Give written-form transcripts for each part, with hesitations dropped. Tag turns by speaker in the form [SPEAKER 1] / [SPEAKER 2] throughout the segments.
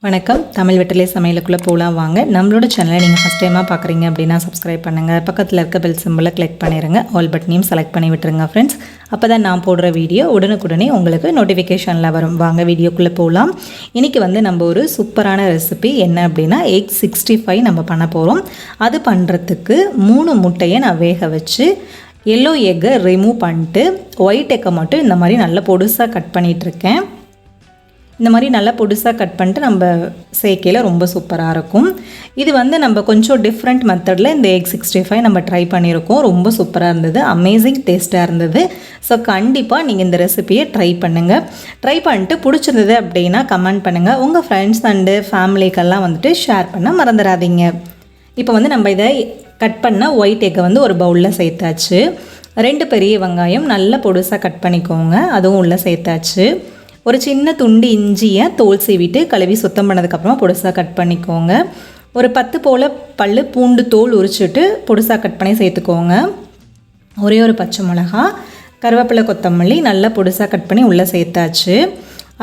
[SPEAKER 1] வணக்கம். தமிழ் வெற்றிலை சமையலுக்குள்ளே போகலாம் வாங்க. நம்மளோட சேனலை நீங்கள் ஃபஸ்ட் டைமாக பார்க்குறீங்க அப்படின்னா சப்ஸ்கிரைப் பண்ணுங்கள். பக்கத்தில் இருக்க பெல் சிம்பிளை கிளிக் பண்ணிடுங்க. ஆல் பட்டனையும் செலக்ட் பண்ணி விட்டுருங்க ஃப்ரெண்ட்ஸ். அப்போ தான் நான் போடுற வீடியோ உடனுக்குடனே உங்களுக்கு நோட்டிஃபிகேஷனில் வரும். வாங்க வீடியோக்குள்ளே போகலாம். இன்றைக்கி நம்ம ஒரு சூப்பரான ரெசிபி என்ன அப்படின்னா எக் 65 நம்ம பண்ண போகிறோம். அது பண்ணுறதுக்கு 3 முட்டையை நான் வேக வச்சு எல்லோ எக்கை ரிமூவ் பண்ணிட்டு ஒயிட் எக்கை மட்டும் இந்த மாதிரி நல்லா பொடுசாக கட் பண்ணிகிட்ருக்கேன். இந்த மாதிரி நல்லா பொடிசாக கட் பண்ணிட்டு நம்ம சேர்க்கையில் ரொம்ப சூப்பராக இருக்கும். இது நம்ம கொஞ்சம் டிஃப்ரெண்ட் மெத்தடில் இந்த எக் 65 நம்ம ட்ரை பண்ணியிருக்கோம். ரொம்ப சூப்பராக இருந்தது, அமேசிங் டேஸ்ட்டாக இருந்தது. ஸோ கண்டிப்பாக நீங்கள் இந்த ரெசிபியை ட்ரை பண்ணுங்கள். ட்ரை பண்ணிட்டு பிடிச்சிருந்தது அப்படின்னா கமெண்ட் பண்ணுங்கள். உங்கள் ஃப்ரெண்ட்ஸ் அண்டு ஃபேமிலிக்கெல்லாம் ஷேர் பண்ண மறந்துடாதீங்க. இப்போ நம்ம இதை கட் பண்ண ஒயிட் எக்கை ஒரு பவுலில் சேர்த்தாச்சு. 2 பெரிய வெங்காயம் நல்லா பொடிசாக கட் பண்ணிக்கோங்க, அதுவும் உள்ளே சேர்த்தாச்சு. ஒரு சின்ன துண்டு இஞ்சியை தோல் சீவிட்டு கழுவி சுத்தம் பண்ணதுக்கப்புறமா பொடிசாக கட் பண்ணிக்கோங்க. ஒரு 10 போல் பல் பூண்டு தோல் உரிச்சிட்டு பொடிசாக கட் பண்ணி சேர்த்துக்கோங்க. ஒரே ஒரு பச்சை மிளகா, கருவேப்பிலை, கொத்தமல்லி நல்லா பொடிசாக கட் பண்ணி உள்ளே சேர்த்தாச்சு.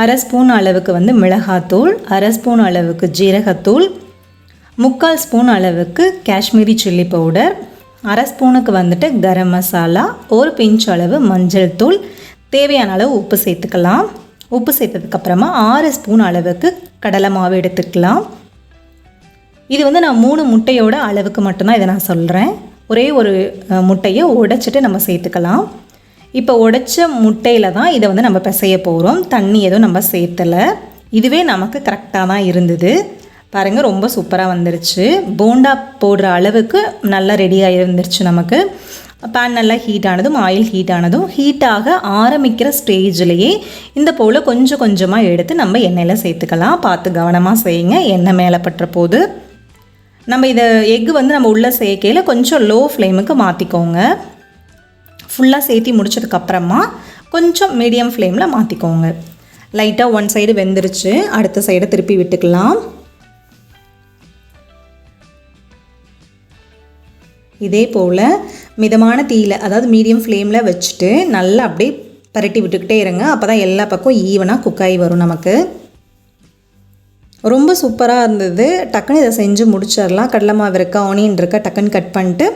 [SPEAKER 1] 1/2 ஸ்பூன் அளவுக்கு மிளகாத்தூள், 1/2 ஸ்பூன் அளவுக்கு ஜீரகத்தூள், 3/4 ஸ்பூன் அளவுக்கு காஷ்மீரி சில்லி பவுடர், 1/2 ஸ்பூனுக்கு கரம் மசாலா, ஒரு பிஞ்ச் அளவு மஞ்சள் தூள், தேவையான அளவு உப்பு சேர்த்துக்கலாம். உப்பு சேர்த்ததுக்கப்புறமா 6 ஸ்பூன் அளவுக்கு கடலை மாவு எடுத்துக்கலாம். இது நான் 3 முட்டையோட அளவுக்கு மட்டும்தான் இதை நான் சொல்கிறேன். ஒரே ஒரு முட்டையை உடைச்சிட்டு நம்ம சேர்த்துக்கலாம். இப்போ உடைச்ச முட்டையில் தான் இதை நம்ம பிசைய போகிறோம். தண்ணி எதுவும் நம்ம சேர்த்தலை. இதுவே நமக்கு கரெக்டாக தான் இருந்தது. பாருங்கள், ரொம்ப சூப்பராக வந்துருச்சு. போண்டா போடுற அளவுக்கு நல்லா ரெடியாக இருந்துருச்சு. நமக்கு பேன் நல்லா ஹீட் ஆனதும் ஆயில் ஹீட் ஆனதும் ஹீட்டாக ஆரம்பிக்கிற ஸ்டேஜ்லேயே இந்த போல் கொஞ்சம் கொஞ்சமாக எடுத்து நம்ம எண்ணெயில் சேர்த்துக்கலாம். பார்த்து கவனமாக செய்யுங்க, எண்ணெய் மேலே பட்டுற போது. நம்ம இதை எக்கு நம்ம உள்ளே சேர்க்கையில் கொஞ்சம் லோ ஃப்ளேமுக்கு மாற்றிக்கோங்க. ஃபுல்லாக சேர்த்தி முடிச்சதுக்கப்புறமா கொஞ்சம் மீடியம் ஃப்ளேமில் மாற்றிக்கோங்க. லைட்டாக ஒன் சைடு வெந்துருச்சு, அடுத்த சைடை திருப்பி விட்டுக்கலாம். இதே போல் மிதமான தீயில், அதாவது மீடியம் ஃப்ளேமில் வச்சுட்டு நல்லா அப்படியே பரட்டி விட்டுக்கிட்டே இருங்க. அப்போ தான் எல்லா பக்கம் ஈவனாக குக்காகி வரும். நமக்கு ரொம்ப சூப்பராக இருந்தது. டக்குன்னு இதை செஞ்சு முடிச்சிடலாம். கடலை மாவு இருக்கா, ஆனியன் இருக்கா, டக்குன்னு கட் பண்ணிட்டு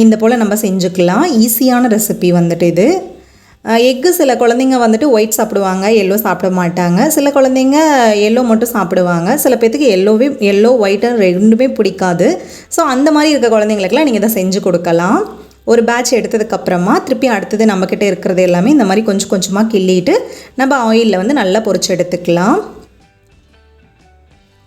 [SPEAKER 1] இந்த போல் நம்ம செஞ்சுக்கலாம். ஈஸியான ரெசிபி இது. எக்கு சில குழந்தைங்க ஒயிட் சாப்பிடுவாங்க, எல்லோ சாப்பிட மாட்டாங்க. சில குழந்தைங்க எல்லோ மட்டும் சாப்பிடுவாங்க. சில பேர்த்துக்கு எல்லோ ஒயிட்டு ரெண்டுமே பிடிக்காது. ஸோ அந்த மாதிரி இருக்க குழந்தைங்களுக்குலாம் நீங்கள் இதை செஞ்சு கொடுக்கலாம். ஒரு பேட்ச் எடுத்ததுக்கப்புறமா திருப்பி அடுத்தது நம்மக்கிட்ட இருக்கிறது எல்லாமே இந்த மாதிரி கொஞ்சம் கொஞ்சமாக கிள்ளிட்டு நம்ம ஆயிலில் நல்லா பொரிச்சு எடுத்துக்கலாம்.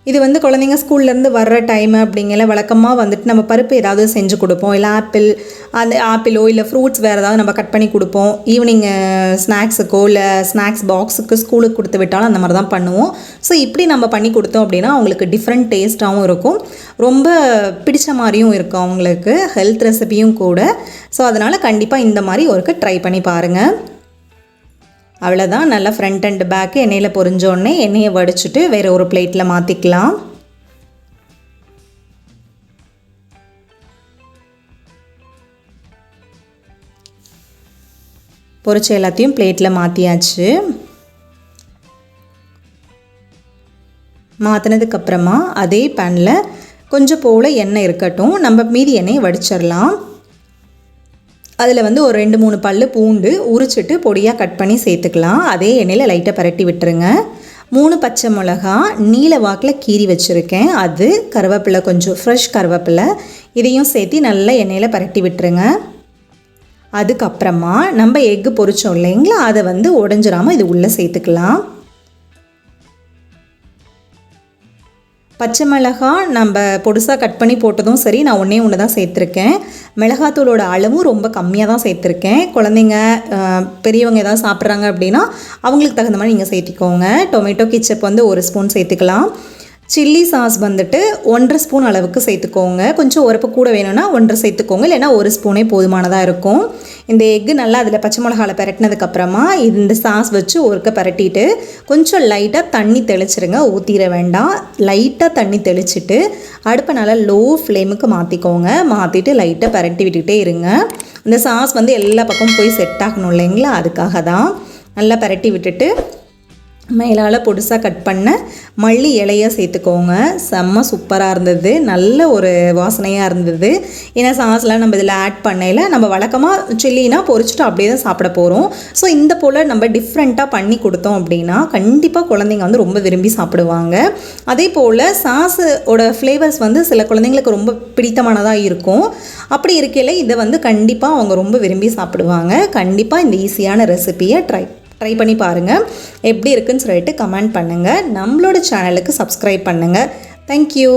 [SPEAKER 1] இது குழந்தைங்க ஸ்கூல்லேருந்து வர்ற டைமு அப்படிங்கிற வழக்கமாக நம்ம பருப்பு ஏதாவது செஞ்சு கொடுப்போம். இல்லை ஆப்பிளோ இல்லை ஃப்ரூட்ஸ் வேறு ஏதாவது நம்ம கட் பண்ணி கொடுப்போம். ஈவினிங் ஸ்நாக்ஸுக்கோ இல்லை ஸ்நாக்ஸ் பாக்ஸுக்கு ஸ்கூலுக்கு கொடுத்து விட்டாலும் அந்த மாதிரி தான் பண்ணுவோம். ஸோ இப்படி நம்ம பண்ணி கொடுத்தோம் அப்படின்னா அவங்களுக்கு டிஃப்ரெண்ட் டேஸ்ட்டாகவும் இருக்கும், ரொம்ப பிடிச்ச மாதிரியும் இருக்கும், அவங்களுக்கு ஹெல்த் ரெசிபியும் கூட. ஸோ அதனால் கண்டிப்பாக இந்த மாதிரி ஒருக்க ட்ரை பண்ணி பாருங்கள். அவ்வளோதான். நல்லா ஃப்ரண்ட் அண்ட் பேக்கு எண்ணெயில் பொரிஞ்சோடனே எண்ணெயை வடிச்சிட்டு வேறு ஒரு பிளேட்டில் மாற்றிக்கலாம். பொரிச்ச எல்லாத்தையும் பிளேட்டில் மாற்றியாச்சு. மாற்றினதுக்கப்புறமா அதே பேனில் கொஞ்சம் போல் எண்ணெய் இருக்கட்டும், நம்ம மீதி எண்ணெயை வடிச்சிடலாம். அதில் ஒரு 2-3 பல் பூண்டு உரிச்சிட்டு பொடியாக கட் பண்ணி சேர்த்துக்கலாம். அதே எண்ணெயில் லைட்டாக பரட்டி விட்டுருங்க. 3 பச்சை மிளகா நீல வாக்கில் கீறி வச்சுருக்கேன். அது கருவேப்பிலை, கொஞ்சம் ஃப்ரெஷ் கருவேப்பிலை, இதையும் சேர்த்து நல்லா எண்ணெயில் பரட்டி விட்டுருங்க. அதுக்கப்புறமா நம்ம எக்கு பொரிச்சோம் இல்லைங்களா, அதை உடஞ்சிடாமல் இது உள்ளே சேர்த்துக்கலாம். பச்சை மிளகாய் நம்ம பொடிசாக கட் பண்ணி போட்டதும் சரி, நான் ஒன்று தான் சேர்த்துருக்கேன். மிளகாத்தூளோட அளவும் ரொம்ப கம்மியாக தான் சேர்த்துருக்கேன். குழந்தைங்க பெரியவங்க ஏதாவது சாப்பிட்றாங்க அப்படின்னா அவங்களுக்கு தகுந்த மாதிரி நீங்கள் சேர்த்திக்கோங்க. டொமேட்டோ கெச்சப் 1 ஸ்பூன் சேர்த்துக்கலாம். சில்லி சாஸ் 1/2 ஸ்பூன் அளவுக்கு சேர்த்துக்கோங்க. கொஞ்சம் உரப்பு கூட வேணும்னா 1 சேர்த்துக்கோங்க, இல்லைனா 1 ஸ்பூனே போதுமானதாக இருக்கும். இந்த எக்கு நல்லா அதில் பச்சை மிளகாவில் பரட்டினதுக்கப்புறமா இந்த சாஸ் வச்சு ஒருக்க பரட்டிட்டு கொஞ்சம் லைட்டாக தண்ணி தெளிச்சிருங்க, ஊற்றிட வேண்டாம். லைட்டாக தண்ணி தெளிச்சிட்டு அடுப்பை நல்லா லோ ஃப்ளேமுக்கு மாற்றிக்கோங்க. மாற்றிட்டு லைட்டாக பரட்டி விட்டுக்கிட்டே இருங்க. இந்த சாஸ் எல்லா பக்கமும் போய் செட் ஆகணும் இல்லைங்களா, அதுக்காக தான். நல்லா பரட்டி விட்டுட்டு மேலால் பொடிசாக கட் பண்ண மல்லி இலையை சேர்த்துக்கோங்க. செம்ம சூப்பராக இருந்தது, நல்ல ஒரு வாசனையாக இருந்தது. ஏன்னா சாஸ்லாம் நம்ம இதில் ஆட் பண்ணையில் நம்ம வழக்கமாக சில்லினா பொரிச்சிட்டு அப்படியே தான் சாப்பிட போகிறோம். ஸோ இந்த போல் நம்ம டிஃப்ரெண்ட்டாக பண்ணி கொடுத்தோம் அப்படின்னா கண்டிப்பாக குழந்தைங்க வந்து ரொம்ப விரும்பி சாப்பிடுவாங்க. அதே போல் சாஸோட ஃப்ளேவர்ஸ் வந்து சில குழந்தைங்களுக்கு ரொம்ப பிடித்தமானதாக இருக்கும். அப்படி இருக்கையில் இதை வந்து கண்டிப்பாக அவங்க ரொம்ப விரும்பி சாப்பிடுவாங்க. கண்டிப்பாக இந்த ஈஸியான ரெசிபியை ட்ரை பண்ணி பாருங்கள். எப்படி இருக்குன்னு சொல்லிட்டு கமெண்ட் பண்ணுங்கள். நம்மளோட சேனலுக்கு சப்ஸ்கிரைப் பண்ணுங்கள். தேங்க்யூ.